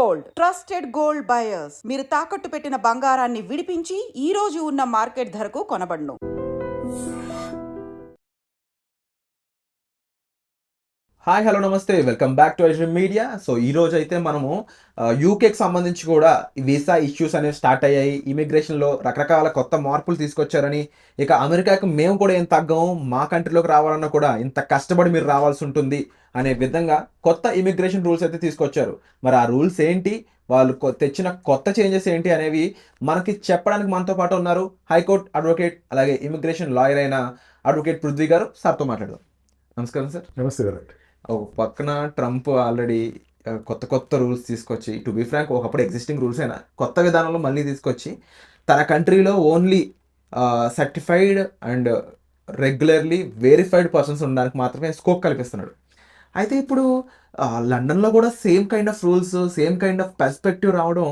Gold, trusted gold buyers. మీరు తాకట్టు పెట్టిన బంగారాన్ని విడిపించి ఈ రోజు ఉన్న మార్కెట్ ధరకు కొనబడును. హాయ్ హలో నమస్తే, welcome back to iDream media. So ఈ రోజు అయితే మనము యూకేకి సంబంధించి కూడా వీసా ఇష్యూస్ అనేవి స్టార్ట్ అయ్యాయి. ఇమిగ్రేషన్లో రకరకాల కొత్త మార్పులు తీసుకొచ్చారని, ఇక అమెరికాకి మేము కూడా ఏం తగ్గము, మా కంట్రీలోకి రావాలన్నా కూడా ఇంత కష్టపడి మీరు రావాల్సి ఉంటుంది అనే విధంగా కొత్త ఇమిగ్రేషన్ రూల్స్ అయితే తీసుకొచ్చారు. మరి ఆ రూల్స్ ఏంటి, వాళ్ళు తెచ్చిన కొత్త చేంజెస్ ఏంటి అనేవి మనకి చెప్పడానికి మనతో పాటు ఉన్నారు హైకోర్టు అడ్వకేట్ అలాగే ఇమిగ్రేషన్ లాయర్ అయిన అడ్వకేట్ పృథ్వీ గారు. సార్తో మాట్లాడదాం. నమస్కారం సార్. నమస్తే గారు. ఒక పక్కన ట్రంప్ ఆల్రెడీ కొత్త రూల్స్ తీసుకొచ్చి, టు బీ ఫ్రాంక్ ఒకప్పుడు ఎగ్జిస్టింగ్ రూల్స్ అయినా కొత్త విధానంలో మళ్ళీ తీసుకొచ్చి తన కంట్రీలో only certified and regularly verified persons ఉండడానికి మాత్రమే స్కోప్ కల్పిస్తున్నాడు. అయితే ఇప్పుడు లండన్లో కూడా same kind of rules, same kind of perspective రావడం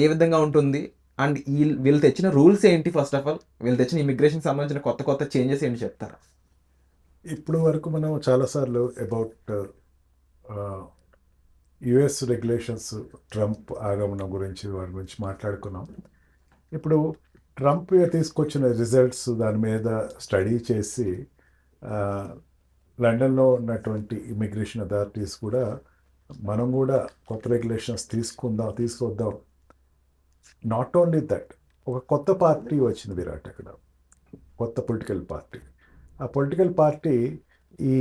ఏ విధంగా ఉంటుంది, అండ్ వీళ్ళు తెచ్చిన రూల్స్ ఏంటి, ఫస్ట్ ఆఫ్ ఆల్ వీళ్ళు తెచ్చిన ఇమిగ్రేషన్ సంబంధించిన కొత్త చేంజెస్ ఏంటి చెప్తారా? ఇప్పుడు వరకు మనం చాలాసార్లు అబౌట్ యుఎస్ రెగ్యులేషన్స్, ట్రంప్ ఆగమనం గురించి వారి గురించి మాట్లాడుకున్నాం. ఇప్పుడు ట్రంప్ తీసుకొచ్చిన రిజల్ట్స్ దాని మీద స్టడీ చేసి లండన్లో ఉన్నటువంటి ఇమిగ్రేషన్ అథారిటీస్ కూడా మనం కూడా కొత్త రెగ్యులేషన్స్ తీసుకొద్దాం. నాట్ ఓన్లీ దట్, ఒక కొత్త పార్టీ వచ్చింది విరాట్, అక్కడ కొత్త పొలిటికల్ పార్టీ. ఆ పొలిటికల్ పార్టీ ఈ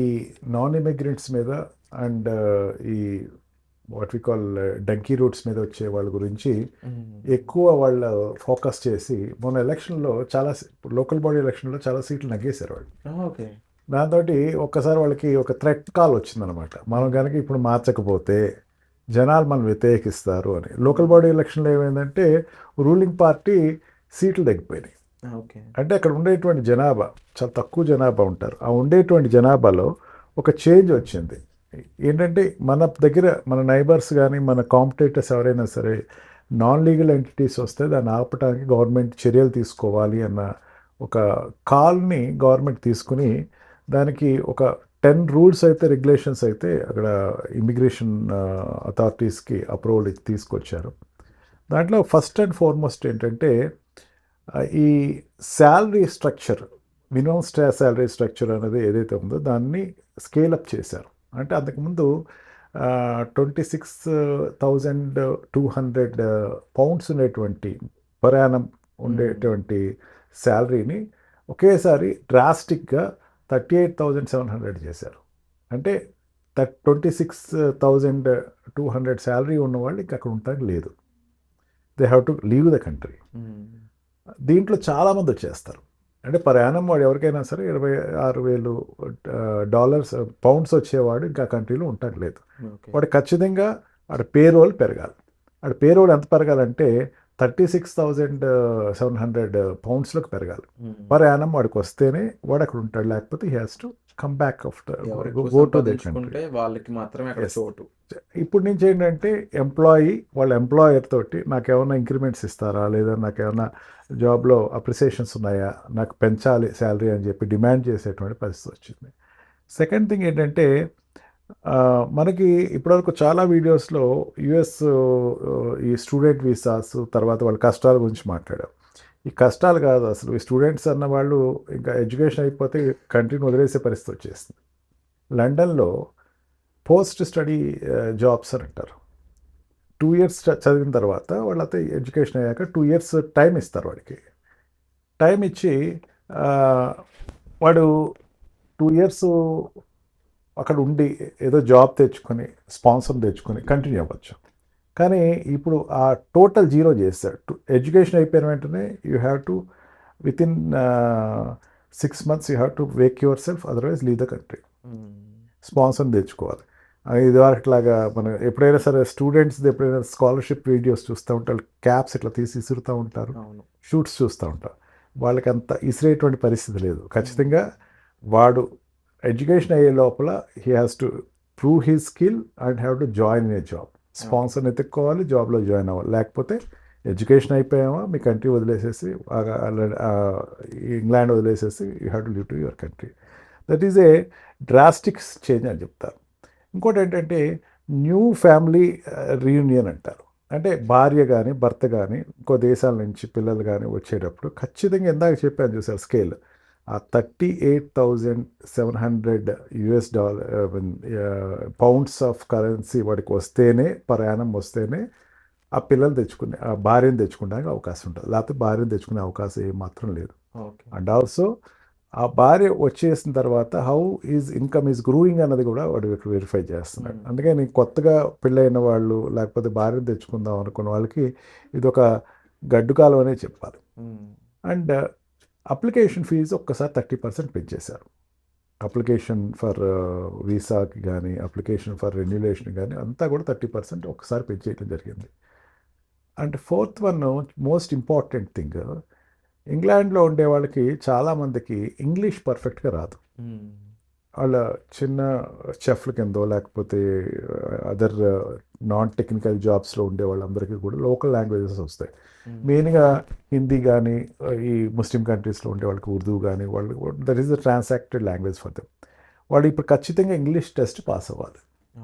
నాన్ ఇమిగ్రెంట్స్ మీద అండ్ ఈ what we call donkey routes మీద వచ్చే వాళ్ళ గురించి ఎక్కువ వాళ్ళ ఫోకస్ చేసి మొన్న ఎలక్షన్లో లోకల్ బాడీ ఎలక్షన్లో చాలా సీట్లు నగ్గేశారు వాళ్ళు. దాంతో ఒక్కసారి వాళ్ళకి ఒక థ్రెట్ కాల్ వచ్చిందనమాట, మనం కనుక ఇప్పుడు మార్చకపోతే జనాలు మనం వ్యతిరేకిస్తారు అని. లోకల్ బాడీ ఎలక్షన్లో ఏమైందంటే రూలింగ్ పార్టీ సీట్లు తగ్గిపోయినాయి. అంటే అక్కడ ఉండేటువంటి జనాభా చాలా తక్కువ జనాభా ఉంటారు. ఆ ఉండేటువంటి జనాభాలో ఒక చేంజ్ వచ్చింది. ఏంటంటే మన దగ్గర మన నైబర్స్ కానీ మన కాంపిటేటర్స్ ఎవరైనా సరే నాన్ లీగల్ ఎంటిటీస్ వస్తే దాన్ని ఆపడానికి గవర్నమెంట్ చర్యలు తీసుకోవాలి అన్న ఒక కాల్ని గవర్నమెంట్ తీసుకుని దానికి ఒక 10 రూల్స్ అయితే, రెగ్యులేషన్స్ అయితే అక్కడ ఇమిగ్రేషన్ అథారిటీస్కి అప్రూవల్ తీసుకొచ్చారు. దాంట్లో ఫస్ట్ అండ్ ఫార్మోస్ట్ ఏంటంటే ఈ salary structure, minimum salary structure అనేది ఏదైతే ఉందో దాన్ని స్కేలప్ చేశారు. అంటే అంతకుముందు 26,200 పౌండ్స్ ఉండేటువంటి పర్ యానం ఉండేటువంటి శాలరీని ఒకేసారి డ్రాస్టిక్గా 38,700 చేశారు. అంటే 26,200 శాలరీ ఉన్నవాళ్ళు ఇంకా అక్కడ ఉండడానికి లేదు. They have to leave the country. దీంట్లో చాలామంది వచ్చేస్తారు. అంటే పర్ యానం వాడు ఎవరికైనా సరే $26,000 పౌండ్స్ వచ్చేవాడు ఇంకా కంట్రీలో ఉండట్లేదు. వాడు ఖచ్చితంగా ఆడ పేరోల్ పెరగాలి. ఆడ పేరోల్ ఎంత పెరగాలంటే 36,700 పౌండ్స్లోకి పెరగాలి. పర్ యానం వాడికి వస్తేనే వాడు అక్కడ ఉంటాడు, లేకపోతే he has to come back go to the country. వాళ్ళకి మాత్రమే అక్కడ చోటు. ఇప్పుడు నుంచి ఏంటంటే వాళ్ళ ఎంప్లాయర్ తోటి నాకేమన్నా ఇంక్రిమెంట్స్ ఇస్తారా, లేదా నాకేమన్నా జాబ్లో అప్రిసియేషన్స్ ఉన్నాయా, నాకు పెంచాలి శాలరీ అని చెప్పి డిమాండ్ చేసేటువంటి పరిస్థితి వచ్చింది. సెకండ్ థింగ్ ఏంటంటే మనకి ఇప్పటివరకు చాలా వీడియోస్లో యుఎస్ ఈ స్టూడెంట్ వీసాస్ తర్వాత వాళ్ళ కష్టాల గురించి మాట్లాడాం. ఈ కష్టాలు కాదు అసలు, ఈ స్టూడెంట్స్ అన్న వాళ్ళు ఇంకా ఎడ్యుకేషన్ అయిపోతే కంట్రీని వదిలేసే పరిస్థితి వచ్చేస్తుంది. లండన్లో పోస్ట్ స్టడీ జాబ్స్ అని అంటారు. 2 years చదివిన తర్వాత వాళ్ళతో ఎడ్యుకేషన్ అయ్యాక 2 years టైం ఇస్తారు. వాడికి టైం ఇచ్చి వాడు 2 years అక్కడ ఉండి ఏదో జాబ్ తెచ్చుకొని స్పాన్సర్ తెచ్చుకొని కంటిన్యూ అవ్వచ్చు. కానీ ఇప్పుడు ఆ టోటల్ జీరో చేస్తాడు. ఎడ్యుకేషన్ అయిపోయిన వెంటనే you have to within 6 months you have to Wake your self, otherwise leave the country. Sponsor తెచ్చుకోవాలి. ఇది వరకులాగా మనం ఎప్పుడైనా సరే స్టూడెంట్స్ ఎప్పుడైనా స్కాలర్షిప్ వీడియోస్ చూస్తూ ఉంటారు, క్యాప్స్ ఇట్లా తీసి ఇసురుతూ ఉంటారు, షూట్స్ చూస్తూ ఉంటారు. వాళ్ళకి అంత ఇసిరేటువంటి పరిస్థితి లేదు. ఖచ్చితంగా వాడు ఎడ్యుకేషన్ అయ్యే లోపల he has to prove he skill and have to join in a job. స్పాన్సర్ని ఎత్తుక్కోవాలి, జాబ్లో జాయిన్ అవ్వాలి. లేకపోతే ఎడ్యుకేషన్ అయిపోయామా మీ కంట్రీ వదిలేసేసి, ఇంగ్లాండ్ వదిలేసేసి you have to live to your country. That is a drastic change అని చెప్తారు. ఇంకోటి ఏంటంటే న్యూ ఫ్యామిలీ రీయూనియన్ అంటారు. అంటే భార్య కానీ భర్త కానీ ఇంకో దేశాల నుంచి పిల్లలు కానీ వచ్చేటప్పుడు ఖచ్చితంగా ఇందాక చెప్పాను చూసారు స్కేల్, ఆ $38,700 పౌండ్స్ ఆఫ్ కరెన్సీ వాడికి వస్తేనే పర్ యానం వస్తేనే ఆ పిల్లలు తెచ్చుకునే ఆ భార్యను తెచ్చుకోవడానికి అవకాశం ఉంటుంది, లేకపోతే భార్యను తెచ్చుకునే అవకాశం ఏమాత్రం లేదు. ఓకే. అండ్ ఆల్సో ఆ భార్య వచ్చేసిన తర్వాత how is income is growing అన్నది కూడా వాడు వెరిఫై చేస్తున్నాడు. అందుకని కొత్తగా పెళ్ళైన వాళ్ళు లేకపోతే భార్యను తెచ్చుకుందాం అనుకున్న వాళ్ళకి ఇది ఒక గడ్డు కాలం అనే చెప్పాలి. అండ్ అప్లికేషన్ ఫీజు ఒక్కసారి 30% పెంచేశారు. అప్లికేషన్ ఫర్ వీసాకి కానీ అప్లికేషన్ ఫర్ రెన్యులేషన్ కానీ అంతా కూడా 30% ఒకసారి పెంచేయడం జరిగింది. And fourth one most important thing, ఇంగ్లాండ్లో ఉండే వాళ్ళకి చాలామందికి ఇంగ్లీష్ పర్ఫెక్ట్గా రాదు. వాళ్ళ చిన్న చెఫ్ల కిందో లేకపోతే అదర్ నాన్ టెక్నికల్ జాబ్స్లో ఉండే వాళ్ళందరికీ కూడా లోకల్ లాంగ్వేజెస్ వస్తాయి. మెయిన్గా హిందీ కానీ ఈ ముస్లిం కంట్రీస్లో ఉండే వాళ్ళకి ఉర్దూ కానీ వాళ్ళు that is the transacted language for them. వాడు ఇప్పుడు ఖచ్చితంగా ఇంగ్లీష్ టెస్ట్ పాస్ అవ్వాలి.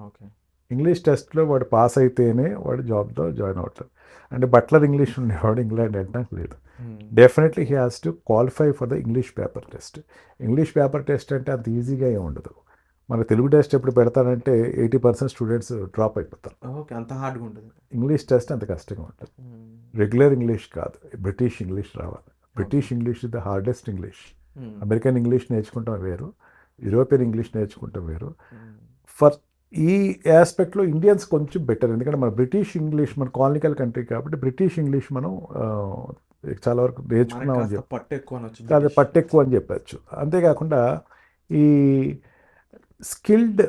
ఓకే. ఇంగ్లీష్ టెస్ట్లో వాడు పాస్ అయితేనే వాడు జాబ్లో జాయిన్ అవుతాడు. అంటే బట్లర్ ఇంగ్లీష్ ఉండేవాడు ఇంగ్లాండ్ వెళ్ళడానికి లేదు. Definitely he has to qualify for the English paper test. English paper test అంటే అంత ఈజీగా ఏమి ఉండదు. మన తెలుగు టెస్ట్ ఎప్పుడు పెడతానంటే 80% స్టూడెంట్స్ డ్రాప్ అయిపోతారు. ఓకే. అంత హార్డ్గా ఉంటుంది. ఇంగ్లీష్ టెస్ట్ అంత కష్టంగా ఉంటుంది. రెగ్యులర్ ఇంగ్లీష్ కాదు, బ్రిటిష్ ఇంగ్లీష్ రావాలి. British English is the hardest English. American English నేర్చుకుంటాం వేరు, యూరోపియన్ ఇంగ్లీష్ నేర్చుకుంటాం వేరు. ఫర్ ఈ ఆస్పెక్ట్లో ఇండియన్స్ కొంచెం బెటర్, ఎందుకంటే మన బ్రిటిష్ ఇంగ్లీష్ మన కాలనికల్ కంట్రీ కాబట్టి బ్రిటిష్ ఇంగ్లీష్ మనం చాలా వరకు నేర్చుకున్నామని చెప్పి పట్టు ఎక్కువ అని చెప్పచ్చు. అంతేకాకుండా ఈ స్కిల్డ్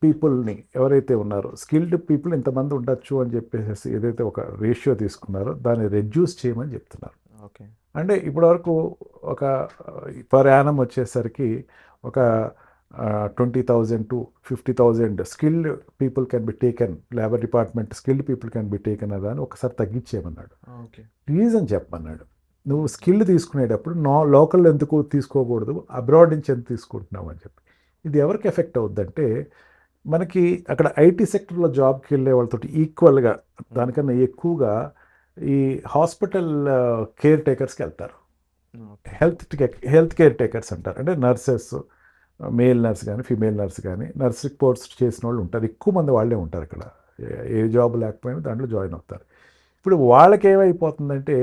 పీపుల్ని ఎవరైతే ఉన్నారో స్కిల్డ్ పీపుల్ ఇంతమంది ఉండొచ్చు అని చెప్పేసి ఏదైతే ఒక రేషియో తీసుకున్నారో దాన్ని రెడ్యూస్ చేయమని చెప్తున్నారు. ఓకే. అంటే ఇప్పటివరకు ఒక పర్ యానం వచ్చేసరికి ఒక 20,000 to 50,000 skilled people can be taken, labour department skilled people can be taken అని ఒకసారి తగ్గించేయమన్నాడు. రీజన్ చెప్పమన్నాడు. నువ్వు స్కిల్ తీసుకునేటప్పుడు లోకల్ ఎందుకు తీసుకోకూడదు, అబ్రాడ్ నుంచి ఎంత తీసుకుంటున్నావు అని చెప్పి. ఇది ఎవరికి ఎఫెక్ట్ అవుద్దంటే మనకి అక్కడ ఐటీ సెక్టర్లో జాబ్కి వెళ్ళే వాళ్ళతో ఈక్వల్గా దానికన్నా ఎక్కువగా ఈ హాస్పిటల్ కేర్ టేకర్స్కి వెళ్తారు. హెల్త్ కేర్ టేకర్స్ అంటారు. అంటే నర్సెస్, మేల్ నర్స్ కానీ ఫీమేల్ నర్స్ కానీ నర్స్ కోర్స్ చేసిన వాళ్ళు ఉంటారు. ఎక్కువ మంది వాళ్ళే ఉంటారు ఇక్కడ. ఏ జాబ్ లేకపోయినా దాంట్లో జాయిన్ అవుతారు. ఇప్పుడు వాళ్ళకి ఏమైపోతుందంటే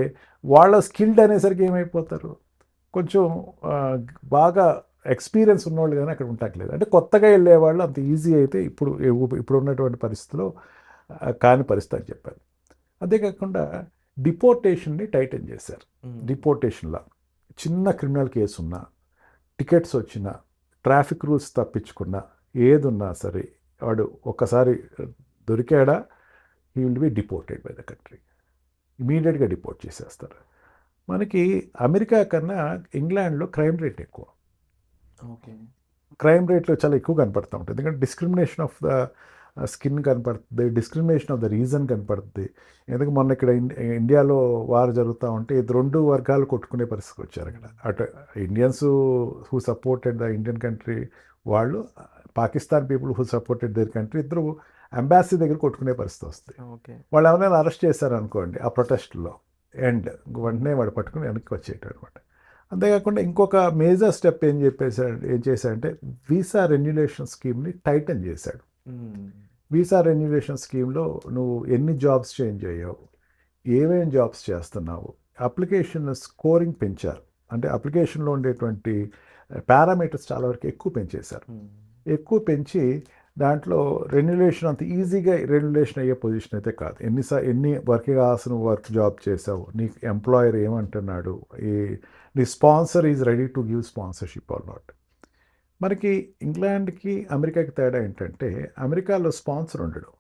వాళ్ళ స్కిల్డ్ అనేసరికి ఏమైపోతారు, కొంచెం బాగా ఎక్స్పీరియన్స్ ఉన్నవాళ్ళు కానీ అక్కడ ఉండట్లేదు. అంటే కొత్తగా వెళ్ళే వాళ్ళు అంత ఈజీ అయితే ఇప్పుడు ఉన్నటువంటి పరిస్థితిలో కాని పరిస్థితి అని చెప్పారు. అంతేకాకుండా డిపోర్టేషన్ని టైటన్ చేశారు. డిపోర్టేషన్లో చిన్న క్రిమినల్ కేసు ఉన్నా, టికెట్స్ వచ్చినా, ట్రాఫిక్ రూల్స్ తప్పించుకున్నా, ఏదున్నా సరే వాడు ఒక్కసారి దొరికాడా he will be deported by the country. ఇమీడియట్గా డిపోర్ట్ చేసేస్తారు. మనకి అమెరికా కన్నా ఇంగ్లాండ్లో క్రైమ్ రేట్ ఎక్కువ. ఓకే. క్రైమ్ రేట్లో చాలా ఎక్కువ కనపడుతూ ఉంటుంది. ఎందుకంటే డిస్క్రిమినేషన్ ఆఫ్ ద స్కిన్ కనపడుతుంది, డిస్క్రిమినేషన్ ఆఫ్ ద రీజన్ కనపడుతుంది. ఎందుకంటే మొన్న ఇక్కడ ఇండియాలో వార్ జరుగుతూ ఉంటే ఇది 2 వర్గాలు కొట్టుకునే పరిస్థితికి వచ్చారు అక్కడ. అటు Indians who supported the Indian country వాళ్ళు, Pakistan people who supported their country, ఇద్దరు అంబాసీ దగ్గర కొట్టుకునే పరిస్థితి వస్తుంది. వాళ్ళు ఎవరైనా అరెస్ట్ చేశారనుకోండి ఆ ప్రొటెస్ట్లో వెంటనే వాడు పట్టుకుని వెనక్కి వచ్చేయటం అనమాట. అంతేకాకుండా ఇంకొక మేజర్ స్టెప్ ఏం చేశాడంటే వీసా రెన్యులేషన్ స్కీమ్ని టైటన్ చేశాడు. వీసా రెన్యులేషన్ స్కీమ్లో నువ్వు ఎన్ని జాబ్స్ చేంజ్ అయ్యావు, ఏమేమి జాబ్స్ చేస్తున్నావు, అప్లికేషన్ స్కోరింగ్ పెంచారు. అంటే అప్లికేషన్లో ఉండేటువంటి పారామీటర్స్ చాలా వరకు ఎక్కువ పెంచేశారు. ఎక్కువ పెంచి దాంట్లో రెన్యులేషన్ అంత ఈజీగా రెన్యులేషన్ అయ్యే పొజిషన్ అయితే కాదు. ఎన్ని వర్కింగ్ అవర్స్ నువ్వు వర్క్ జాబ్ చేసావు, నీకు ఎంప్లాయర్ ఏమంటున్నాడు, నీ sponsor is ready to give sponsorship or not. మనకి ఇంగ్లాండ్కి అమెరికాకి తేడా ఏంటంటే అమెరికాలో స్పాన్సర్ ఉండడు,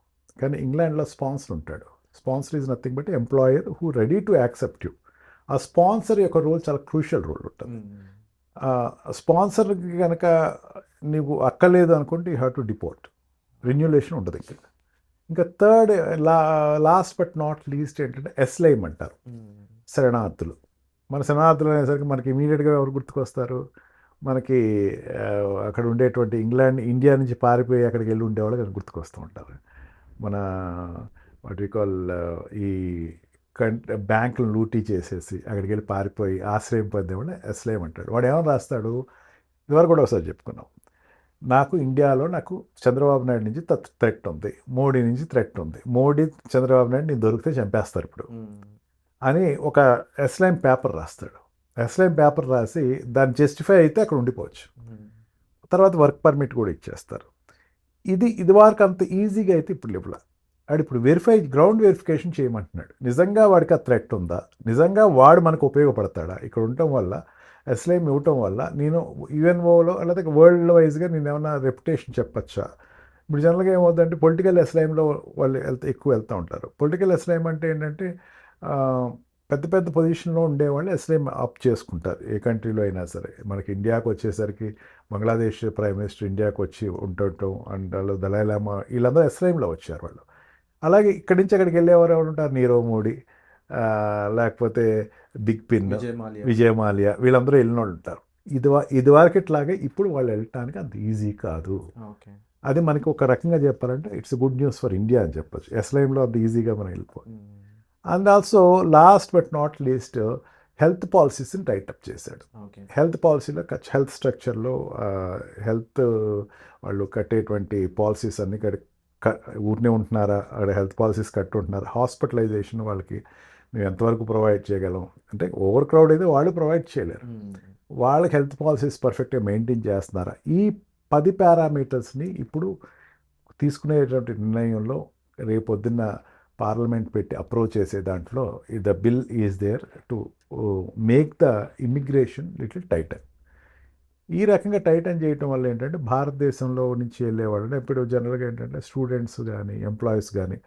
కానీ ఇంగ్లాండ్లో స్పాన్సర్ ఉంటాడు. Sponsor is nothing but employer who ready to accept you. ఆ స్పాన్సర్ యొక్క రోల్ చాలా క్రూషియల్ రోల్ ఉంటుంది. స్పాన్సర్కి కనుక నీకు అక్కర్లేదు అనుకుంటే యూ హ్యావ్ టు డిపోర్ట్, రెన్యులేషన్ ఉండదు ఇక్కడ. ఇంకా third last but not least ఏంటంటే ఎస్లైమ్ అంటారు, శరణార్థులు. మన శరణార్థులు అనేసరికి మనకి ఇమీడియట్గా ఎవరు గుర్తుకొస్తారు, మనకి అక్కడ ఉండేటువంటి ఇండియా నుంచి పారిపోయి అక్కడికి వెళ్ళి ఉండేవాళ్ళు గుర్తుకొస్తూ ఉంటారు. మన వాట్ వి కాల్ ఈ బ్యాంకులు లూటీ చేసేసి అక్కడికి వెళ్ళి పారిపోయి ఆశ్రయం పొందేవాడు అస్లేం అంటాడు. వాడు ఏమైనా రాస్తాడు, ఇదివరకు కూడా ఒకసారి చెప్పుకున్నాం, నాకు ఇండియాలో నాకు చంద్రబాబు నాయుడు నుంచి థ్రెట్ ఉంది, మోడీ నుంచి థ్రెట్ ఉంది, మోడీ చంద్రబాబు నాయుడు నేను దొరికితే చంపేస్తారు ఇప్పుడు అని ఒక ఎస్లైమ్ పేపర్ రాస్తాడు. ఎస్లైమ్ పేపర్ రాసి దాన్ని జస్టిఫై అయితే అక్కడ ఉండిపోవచ్చు, తర్వాత వర్క్ పర్మిట్ కూడా ఇచ్చేస్తారు. ఇది వరకు అంత ఈజీగా అయితే ఇప్పుడు ఇవ్వలే. వాడు ఇప్పుడు గ్రౌండ్ వెరిఫికేషన్ చేయమంటున్నాడు. నిజంగా వాడికి ఆ థ్రెట్ ఉందా, నిజంగా వాడు మనకు ఉపయోగపడతాడా, ఇక్కడ ఉండటం వల్ల ఎస్లైమ్ ఇవ్వటం వల్ల నేను యుఎన్ఓలో లేకపోతే వరల్డ్ వైజ్గా నేను ఏమైనా రెప్యుటేషన్ చెప్పచ్చా. ఇప్పుడు జనరల్గా ఏమవుతుందంటే పొలిటికల్ ఎస్లైమ్లో వాళ్ళు ఎక్కువ వెళ్తూ ఉంటారు. పొలిటికల్ ఎస్లైమ్ అంటే ఏంటంటే పెద్ద పెద్ద పొజిషన్లో ఉండేవాళ్ళు ఎస్లైమ్ అప్ చేసుకుంటారు ఏ కంట్రీలో అయినా సరే. మనకి ఇండియాకు వచ్చేసరికి బంగ్లాదేశ్ ప్రైమ్ మినిస్టర్ ఇండియాకు వచ్చి ఉండటం అండ్ వాళ్ళు దలైలామా వీళ్ళందరూ ఎస్లైమ్లో వచ్చారు వాళ్ళు. అలాగే ఇక్కడి నుంచి అక్కడికి వెళ్ళేవారు ఎవరు ఉంటారు, నీరవ్ మోడీ లేకపోతే బిగ్ పిన్, విజయ్ మాల్యా వీళ్ళందరూ వెళ్ళిన వాళ్ళు ఉంటారు. ఇదివరకు ఇట్లాగే ఇప్పుడు వాళ్ళు వెళ్ళటానికి అంత ఈజీ కాదు. అది మనకి ఒక రకంగా చెప్పాలంటే it's good news for India అని చెప్పచ్చు. ఎస్లైమ్లో అంత ఈజీగా మనం వెళ్ళిపోవాలి. And also last but not least health పాలసీస్ని టైటప్ చేశాడు. హెల్త్ పాలసీలో హెల్త్ స్ట్రక్చర్లో హెల్త్ వాళ్ళు కట్టేటువంటి పాలసీస్ అన్ని ఊరినే ఉంటున్నారా, అక్కడ హెల్త్ పాలసీస్ కట్టుంటున్నారా, హాస్పిటలైజేషన్ వాళ్ళకి మేము ఎంతవరకు ప్రొవైడ్ చేయగలం, అంటే ఓవర్ క్రౌడ్ అయితే వాళ్ళు ప్రొవైడ్ చేయలేరు, వాళ్ళకి హెల్త్ పాలసీస్ పర్ఫెక్ట్గా మెయింటైన్ చేస్తున్నారా, ఈ 10 పారామీటర్స్ని ఇప్పుడు తీసుకునేటువంటి నిర్ణయంలో రేపొద్దున్న పార్లమెంట్ పెట్టి అప్రోచ్ చేసే దాంట్లో the bill is there to make the immigration little tighten. ఈ రకంగా టైటన్ చేయటం వల్ల ఏంటంటే భారతదేశంలో నుంచి వెళ్ళేవాళ్ళు ఇప్పుడు జనరల్గా ఏంటంటే స్టూడెంట్స్ కానీ ఎంప్లాయీస్ కానీ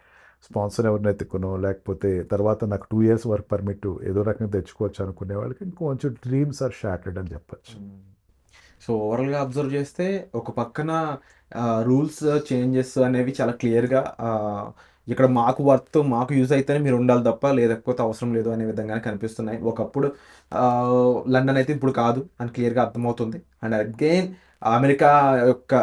స్పాన్సర్ ఎవరిని ఎత్తుకునో లేకపోతే తర్వాత నాకు 2 years వర్క్ పర్మిట్ ఏదో రకంగా తెచ్చుకోవచ్చు అనుకునే వాళ్ళకి ఇంకొంచెం డ్రీమ్స్ ఆర్ షాటర్డ్ అని చెప్పచ్చు. సో ఓవరాల్గా అబ్జర్వ్ చేస్తే ఒక పక్కన రూల్స్ చేంజెస్ అనేవి చాలా క్లియర్గా ఇక్కడ మాకు వర్త్ మాకు యూజ్ అయితేనే మీరు ఉండాలి తప్ప లేకపోతే అవసరం లేదు అనే విధంగానే కనిపిస్తున్నాయి. ఒకప్పుడు లండన్ అయితే ఇప్పుడు కాదు అని క్లియర్గా అర్థమవుతుంది. అండ్ అగైన్ అమెరికా యొక్క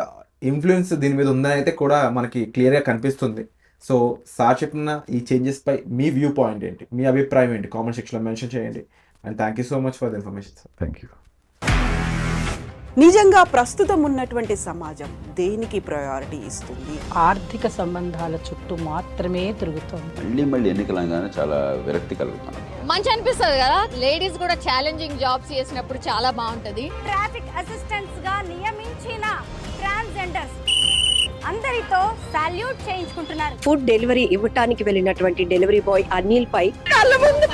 ఇన్ఫ్లుయెన్స్ దీని మీద ఉందని అయితే కూడా మనకి క్లియర్గా కనిపిస్తుంది. సో సార్ చెప్పిన ఈ చేంజెస్ పై మీ వ్యూ పాయింట్ ఏంటి, మీ అభిప్రాయం ఏంటి, కామెంట్ సెక్షన్లో మెన్షన్ చేయండి. And thank you so much for the information sir. Thank you. నిజంగా ప్రస్తుతం ఉన్నటువంటి సమాజం దేనికి ప్రయారిటీ ఇస్తుంది? ఆర్థిక సంబంధాల చుట్టూ మాత్రమే తిరుగుతోంది. మళ్ళీ ఎన్నికలంగానే చాలా విరక్తి కలుగుతాను. మంచి అనిపిస్తుంది కదా, లేడీస్ కూడా ఛాలెంజింగ్ జాబ్స్ చేసినప్పుడు చాలా బాగుంటది. ట్రాఫిక్ అసిస్టెంట్స్ గా నియమించిన ట్రాన్స్జెండర్స్ అందరితో సాల్యూట్ చేయించుకుంటున్నారు. ఫుడ్ డెలివరీ ఇవ్వటానికి వెళ్ళినటువంటి డెలివరీ బాయ్ అనిల్ పై కళ్ళ ముందు